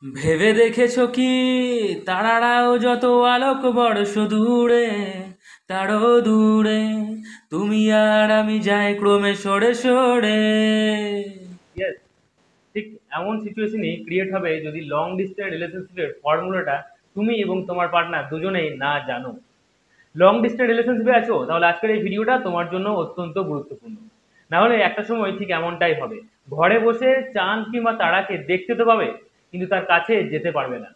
ভেবে দেখেছো কি তারারাও যত আলোক বর্ষ দূরে, তারও দূরে তুমি আর আমি যাই ক্রমে সরে সরে। ইয়েস, ঠিক এমন সিচুয়েশনই ক্রিয়েট হবে যদি লং ডিস্টেন্স রিলেশনশিপের ফর্মুলাটা তুমি এবং তোমার পার্টনার দুজনেই না জানো। লং ডিস্টেন্স রিলেশনশিপে আছো, তাহলে আজকের এই ভিডিওটা তোমার জন্য অত্যন্ত গুরুত্বপূর্ণ। না হলে একটা সময় ঠিক এমনটাই হবে, ঘরে বসে চাঁদ কিংবা তারাকে দেখতে তো পাবে, কিন্তু তার কাছে যেতে পারবে না,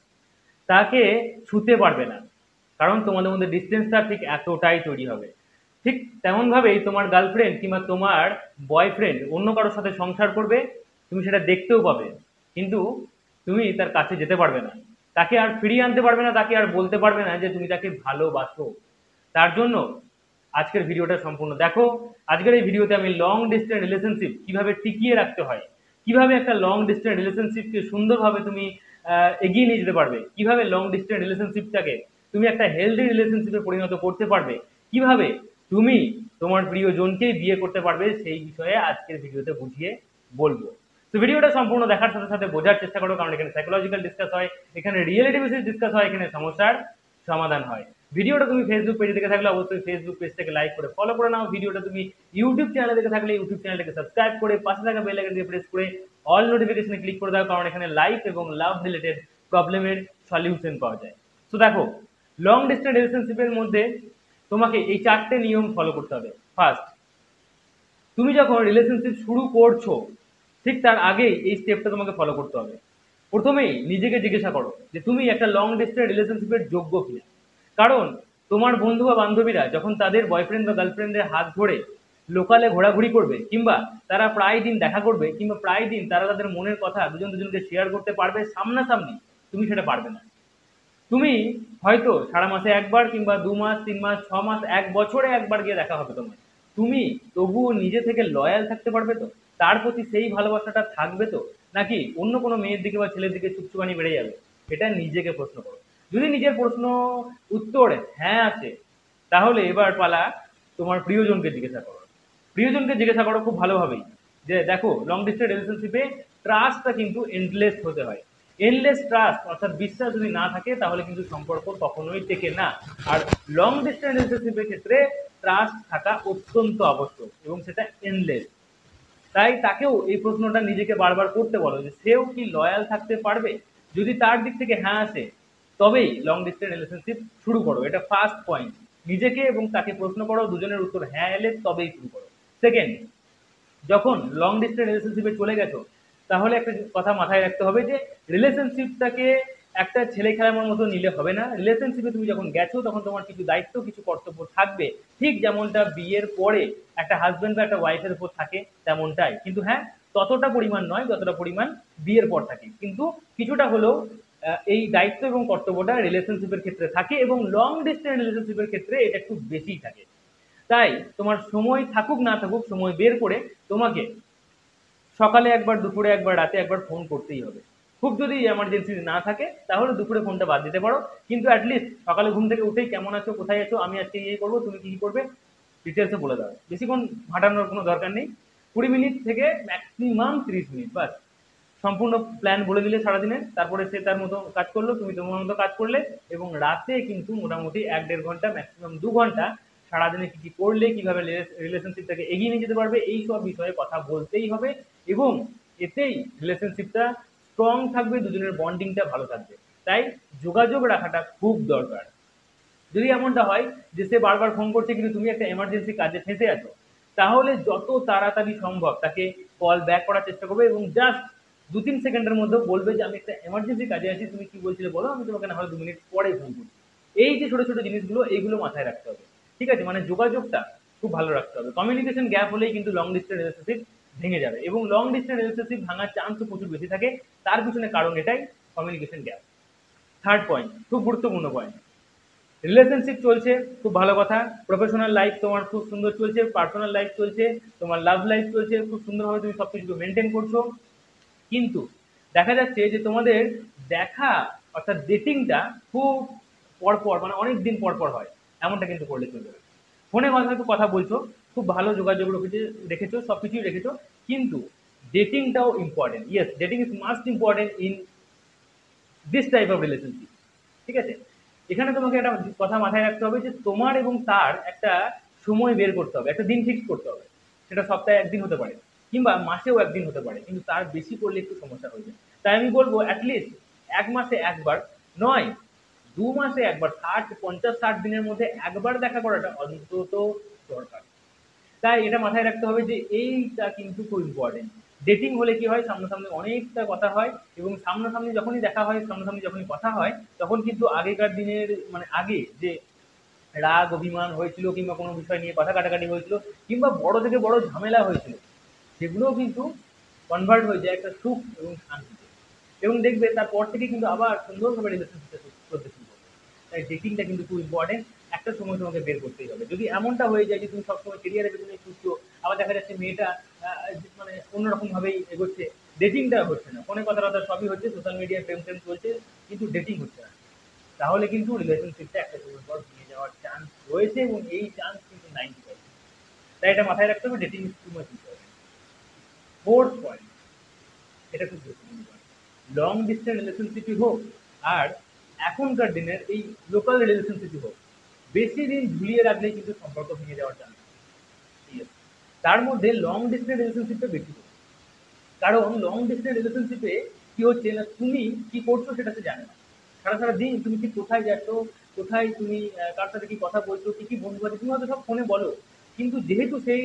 তাকে ছুতে পারবে না, কারণ তোমাদের মধ্যে ডিস্টেন্সটা ঠিক এতটাই তৈরি হবে। ঠিক তেমনভাবেই তোমার গার্লফ্রেন্ড কিংবা তোমার বয়ফ্রেন্ড অন্য কারোর সাথে সংসার করবে, তুমি সেটা দেখতেও পাবে, কিন্তু তুমি তার কাছে যেতে পারবে না, তাকে আর ফিরিয়ে আনতে পারবে না, তাকে আর বলতে পারবে না যে তুমি তাকে ভালোবাসো। তার জন্য আজকের ভিডিওটা সম্পূর্ণ দেখো। আজকের এই ভিডিওতে আমি লং ডিস্টেন্স রিলেশনশিপ কিভাবে টিকিয়ে রাখতে হয়, কিভাবে একটা লং ডিস্টেন্স রিলেশনশিপকে সুন্দরভাবে তুমি এগিয়ে নিয়ে যেতে পারবে, কিভাবে লং ডিস্টেন্স রিলেশনশিপটাকে তুমি একটা হেলদি রিলেশনশিপে পরিণত করতে পারবে, কিভাবে তুমি তোমার প্রিয়জনকেই বিয়ে করতে পারবে, সেই বিষয়ে আজকের ভিডিওতে বুঝিয়ে বলবো। তো ভিডিওটা সম্পূর্ণ দেখার সাথে সাথে বোঝার চেষ্টা করো, কারণ এখানে সাইকোলজিক্যাল ডিসকাস হয়, এখানে রিয়েলিটি বেসিস ডিসকাস হয়, এখানে সমস্যার সমাধান হয়। ভিডিওটা তুমি ফেসবুক পেজে দেখে থাকলে অবশ্যই ফেসবুক পেজটাকে লাইক করে ফলো করে নাও। ভিডিওটা তুমি ইউটিউব চ্যানেলে দেখে থাকলে ইউটিউব চ্যানেলটাকে সাবস্ক্রাইব করে পাশে থাকা বেল আইকনটি প্রেস করে অল নোটিফিকেশনে ক্লিক করে দাও, কারণ এখানে লাইফ এবং লাভ রিলেটেড প্রবলেমের সলিউশন পাওয়া যায়। তো দেখো, লং ডিস্টেন্স রিলেশনশিপের মধ্যে তোমাকে এই চারটে নিয়ম ফলো করতে হবে। ফার্স্ট, তুমি যখন রিলেশনশিপ শুরু করছো ঠিক তার আগেই এই স্টেপটা তোমাকে ফলো করতে হবে। প্রথমেই নিজেকে জিজ্ঞাসা করো যে তুমি একটা লং ডিস্টেন্স রিলেশনশিপের যোগ্য কিনা। কারণ তোমার বন্ধু বা বান্ধবীরা যখন তাদের বয়ফ্রেন্ড বা গার্লফ্রেন্ডের হাত ধরে লোকালে ঘোরাঘুরি করবে, কিংবা তারা প্রায় দিন দেখা করবে, কিংবা প্রায় দিন তারা তাদের মনের কথা দুজন দুজনকে শেয়ার করতে পারবে সামনাসামনি, তুমি সেটা পারবে না। তুমি হয়তো সারা মাসে একবার কিংবা 2 মাস 3 মাস 6 মাস 1 বছরে একবার গিয়ে দেখা হবে তোমার, তুমি তবুও নিজে থেকে লয়াল থাকতে পারবে তো? তার প্রতি সেই ভালোবাসাটা থাকবে তো? নাকি অন্য কোনো মেয়ের দিকে বা ছেলের দিকে চুপচুপানি বেড়ে যাবে? এটা নিজেকে প্রশ্ন করো। যদি নিজের প্রশ্ন উত্তর হ্যাঁ আছে, তাহলে এবার পালা তোমার প্রিয়জনকে জিজ্ঞাসা করো। প্রিয়জনকে জিজ্ঞাসা করো খুব ভালোভাবেই, যে দেখো লং ডিস্টেন্স রিলেশনশিপে ট্রাস্টটা কিন্তু এন্ডলেস হতে হয়। এন্ডলেস ট্রাস্ট অর্থাৎ বিশ্বাস যদি না থাকে তাহলে কিন্তু সম্পর্ক কখনোই টেকে না। আর লং ডিস্টেন্স রিলেশনশিপের ক্ষেত্রে ট্রাস্ট থাকা অত্যন্ত আবশ্যক, এবং সেটা এন্ডলেস। তাই তাকেও এই প্রশ্নটা নিজেকে বারবার করতে বলো যে সেও কি লয়াল থাকতে পারবে। যদি তার দিক থেকে হ্যাঁ আসে, তবেই লং ডিস্টেন্স রিলেশনশিপ শুরু করো। এটা ফার্স্ট পয়েন্ট। নিজেকে এবং তাকে প্রশ্ন করো, দুজনের উত্তর হ্যাঁ এলে তবেই শুরু করো। সেকেন্ড, যখন লং ডিস্টেন্স রিলেশনশিপে চলে গেছো, তাহলে একটা কথা মাথায় রাখতে হবে যে রিলেশনশিপটাকে একটা ছেলে খেলানোর মতো নিলে হবে না। রিলেশনশিপে তুমি যখন গেছো তখন তোমার কিছু দায়িত্ব কিছু কর্তব্য থাকবে, ঠিক যেমনটা বিয়ের পরে একটা হাজব্যান্ড বা একটা ওয়াইফের উপর থাকে তেমনটাই, কিন্তু হ্যাঁ ততটা পরিমাণ নয় যতটা পরিমাণ বিয়ের পর থাকে, কিন্তু কিছুটা হলেও এই দায়িত্ব এবং কর্তব্যটা রিলেশনশিপের ক্ষেত্রে থাকে, এবং লং ডিস্টেন্স রিলেশনশিপের ক্ষেত্রে এটা একটু বেশিই থাকে। তাই তোমার সময় থাকুক না থাকুক, সময় বের করে তোমাকে সকালে একবার, দুপুরে একবার, রাতে একবার ফোন করতেই হবে। খুব যদি এমার্জেন্সি না থাকে তাহলে দুপুরে ফোনটা বাদ দিতে পারো, কিন্তু অ্যাটলিস্ট সকালে ঘুম থেকে উঠেই কেমন আছো, কোথায় আছো, আমি আজকে ইয়ে করবো, তুমি কি করবে, ডিটেলসে বলে দাও। বেশিক্ষণ হাঁটানোর কোনো দরকার নেই, 20 মিনিট থেকে ম্যাক্সিমাম 30 মিনিট বাস। সম্পূর্ণ প্ল্যান বলে দিলে সারাদিনের, তারপরে সে তার মতো কাজ করলো, তুমি তোমার মতো কাজ করলে, এবং রাতে কিন্তু মোটামুটি 1-1.5 ঘন্টা, ম্যাক্সিমাম 2 ঘন্টা সারাদিনে কি কি করলে, কিভাবে রিলেশনশিপটাকে এগিয়ে নিয়ে যেতে পারবে, এই সব বিষয়ে কথা বলতেই হবে। এবং এতেই রিলেশনশিপটা স্ট্রং থাকবে, দুজনের বন্ডিংটা ভালো থাকবে। তাই যোগাযোগ রাখাটা খুব দরকার। যদি এমনটা হয় যে সে বারবার ফোন করছে কিন্তু তুমি একটা এমার্জেন্সি কাজে ফেঁসে আছো, তাহলে যত তাড়াতাড়ি সম্ভব তাকে কল ব্যাক করার চেষ্টা করবে, এবং জাস্ট 2-3 সেকেন্ডের মধ্যে বলবে যে আমি একটা এমার্জেন্সি কাজে আছি, তুমি কি বলছিলে বলো, আমি তোমাকে না হলে 2 মিনিট পরে ফোন করছি। এই যে ছোটো ছোটো জিনিসগুলো, এইগুলো মাথায় রাখতে হবে। ঠিক আছে, মানে যোগাযোগটা খুব ভালো রাখতে হবে। কমিউনিকেশন গ্যাপ হলেই কিন্তু লং ডিস্টেন্স রিলেশনশিপ ভেঙে যাবে, এবং লং ডিস্টেন্স রিলেশনশিপ ভাঙার চান্সও প্রচুর বেশি থাকে। তার পিছনে কারণ এটাই, কমিউনিকেশন গ্যাপ। থার্ড পয়েন্ট, খুব গুরুত্বপূর্ণ পয়েন্ট, রিলেশনশিপ চলছে খুব ভালো কথা, প্রফেশনাল লাইফ তোমার খুব সুন্দর চলছে, পার্সোনাল লাইফ চলছে, তোমার লাভ লাইফ চলছে, খুব সুন্দরভাবে তুমি সব কিছু মেনটেন করছো, কিন্তু দেখা যাচ্ছে যে তোমাদের দেখা অর্থাৎ ডেটিংটা খুব পরপর, মানে অনেক দিন পর পর হয়। এমনটা কিন্তু করলে চলবে না। ফোনে হয়তো কথা বলছো, খুব ভালো যোগাযোগ রেখেছো, সব কিছুই রেখেছো, কিন্তু ডেটিংটাও important. Yes, dating is must important in this type of relationship. ঠিক আছে, এখানে তোমাকে একটা কথা মাথায় রাখতে হবে যে তোমার এবং তার একটা সময় বের করতে হবে, একটা দিন ফিক্স করতে হবে। সেটা সপ্তাহে একদিন হতে পারে কিংবা মাসেও একদিন হতে পারে, কিন্তু তার বেশি করলে একটু সমস্যা হয়ে যায়। তাই আমি বলবো অ্যাটলিস্ট 1 মাসে একবার নয়, 2 মাসে একবার, 50-60 দিনের মধ্যে একবার দেখা করাটা অন্তত দরকার। তাই এটা মাথায় রাখতে হবে যে এইটা কিন্তু খুব ইম্পর্টেন্ট। ডেটিং হলে কি হয়, সামনাসামনি অনেকটা কথা হয়, এবং সামনাসামনি যখনই দেখা হয়, সামনাসামনি যখনই কথা হয়, তখন কিন্তু আগেকার দিনের মানে আগে যে রাগ অভিমান হয়েছিল কিংবা কোনো বিষয় নিয়ে কথা কাটাকাটি হয়েছিল কিংবা বড় থেকে বড় ঝামেলা হয়েছিল, সেগুলোও কিন্তু কনভার্ট হয়ে যায় একটা সুখ এবং শান্তিতে। এবং দেখবে তারপর থেকে কিন্তু আবার সুন্দরভাবে রিলেশনশিপটা চলতে শুরু করবে। তাই ডেটিংটা কিন্তু খুব ইম্পর্টেন্ট। একটা সময় তোমাকে বের করতেই হবে। যদি এমনটা হয়ে যায় যে তুমি সবসময় কেরিয়ারের পেছনে ছুটছো, আবার দেখা যাচ্ছে মেয়েটা মানে অন্যরকম ভাবেই এগোচ্ছে, ডেটিংটা হচ্ছে না, ফোনে কথাবার্তা সবই হচ্ছে, সোশ্যাল মিডিয়ায় প্রেম টেম চলছে, কিন্তু ডেটিং হচ্ছে না, তাহলে কিন্তু রিলেশনশিপটা একটা সময় পর ভেঙে যাওয়ার চান্স রয়েছে, এবং এই চান্স কিন্তু 90%। তাই এটা মাথায় রাখতে হবে, dating is too much important. Fourth point, এটা খুব গুরুত্বপূর্ণ পয়েন্ট, লং ডিস্টেন্স রিলেশনশিপই হোক আর এখনকার দিনের এই লোকাল রিলেশনশিপই হোক, বেশি দিন ঝুলিয়ে রাখলেই কিন্তু সম্পর্ক ভেঙে যাওয়ার চান্স। ঠিক আছে, তার মধ্যে লং ডিস্টেন্স রিলেশনশিপটা বেশি হোক। কারণ লং ডিস্টেন্স রিলেশনশিপে কি হচ্ছে না, তুমি কি করছো সেটা সে জানে না। সারা সারা দিন তুমি ঠিক কোথায় যাচ্ছ, কোথায় তুমি কার সাথে কি কথা বলছো, কি কি বন্ধু আছে, তুমি হয়তো সব ফোনে বলো, কিন্তু যেহেতু সেই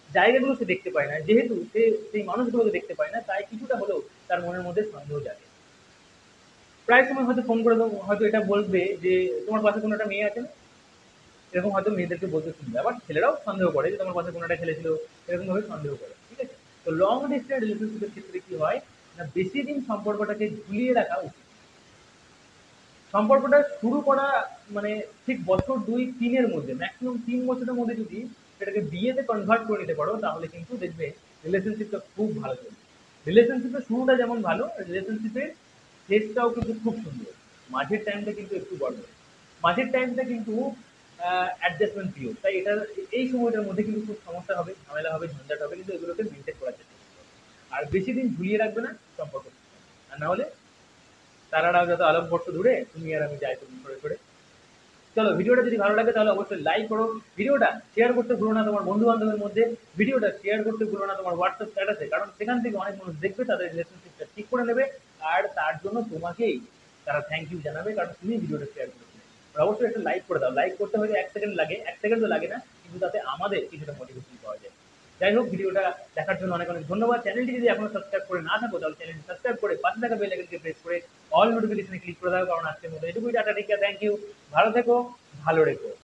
জায়গাগুলো সে দেখতে পায় না, যেহেতু সে সেই মানুষগুলোকে দেখতে পায় না, তাই কিছুটা হলেও তার মনের মধ্যে সন্দেহ জাগে। প্রায় সময় হয়তো ফোন করে দেবো, হয়তো এটা বলবে যে তোমার পাশে কোনো একটা মেয়ে আছে না, এরকম হয়তো মেয়েদেরকে বলতে শুনবে, আবার ছেলেরাও সন্দেহ করে যে তোমার পাশে কোনো একটা ছেলে ছিল, এরকম ভাবে সন্দেহ করে। ঠিক আছে, তো লং ডিস্টেন্স রিলেশনশিপের ক্ষেত্রে কি হয় না, বেশি দিন সম্পর্কটাকে ঝুলিয়ে রাখা উচিত। সম্পর্কটা শুরু করা মানে ঠিক বছর 2-3-এর মধ্যে, ম্যাক্সিমাম 3 বছরের মধ্যে যদি সেটাকে বিয়েতে কনভার্ট করে নিতে পারো, তাহলে কিন্তু দেখবে রিলেশনশিপটা খুব ভালো চলবে। রিলেশনশিপের শুরুটা যেমন ভালো, রিলেশনশিপের শেষটাও কিন্তু খুব সুন্দর। মাঝের টাইমটা কিন্তু একটু বড়, মাঝের টাইমটা কিন্তু অ্যাডজাস্টমেন্ট পিরিয়ড। তাই এটা এই সময়টার মধ্যে কিন্তু খুব সমস্যা হবে, ঝামেলা হবে, ঝঞ্ঝাট হবে, কিন্তু এগুলোকে মেনটেন করার চেষ্টা করতে হবে। আর বেশি দিন ঝুলিয়ে রাখবে না সম্পর্ক, আর না হলে তারারাও যত আলোক বর্ষ দূরে, তুমি আর আমি যাই তুমি সরে সরে। চলো, ভিডিওটা যদি ভালো লাগে তাহলে অবশ্যই লাইক করো, ভিডিওটা শেয়ার করতে ভুলো না তোমার বন্ধু বান্ধবের মধ্যে, ভিডিওটা শেয়ার করতে ভুলো না তোমার হোয়াটসঅ্যাপ স্ট্যাটাসে, কারণ সেখান থেকে অনেক মানুষ দেখবে, তাদের রিলেশনশিপটা ঠিক করে নেবে, আর তার জন্য তোমাকেই তারা থ্যাংক ইউ জানাবে, কারণ তুমি ভিডিওটা শেয়ার করেছিলে। আর অবশ্যই একটা লাইক করে দাও, লাইক করতে হয়তো 1 সেকেন্ড লাগে, 1 সেকেন্ডও লাগে না, কিন্তু তাতে আমাদের কিছুটা মোটিভেশন পাওয়া যায়। যাই হোক, ভিডিওটা দেখার জন্য অনেক অনেক ধন্যবাদ। চ্যানেলটি যদি এখনো সাবস্ক্রাইব করে না থাকো, তাহলে চ্যানেলটি সাবস্ক্রাইব করে পাশে থাকা বেল আইকনকে প্রেস করে অল নোটিফিকেশনে ক্লিক করে দাও, কারণ আজকের মতো এটুকুই। Tata, take care, thank you, ভালো থেকো, ভালো রেখো।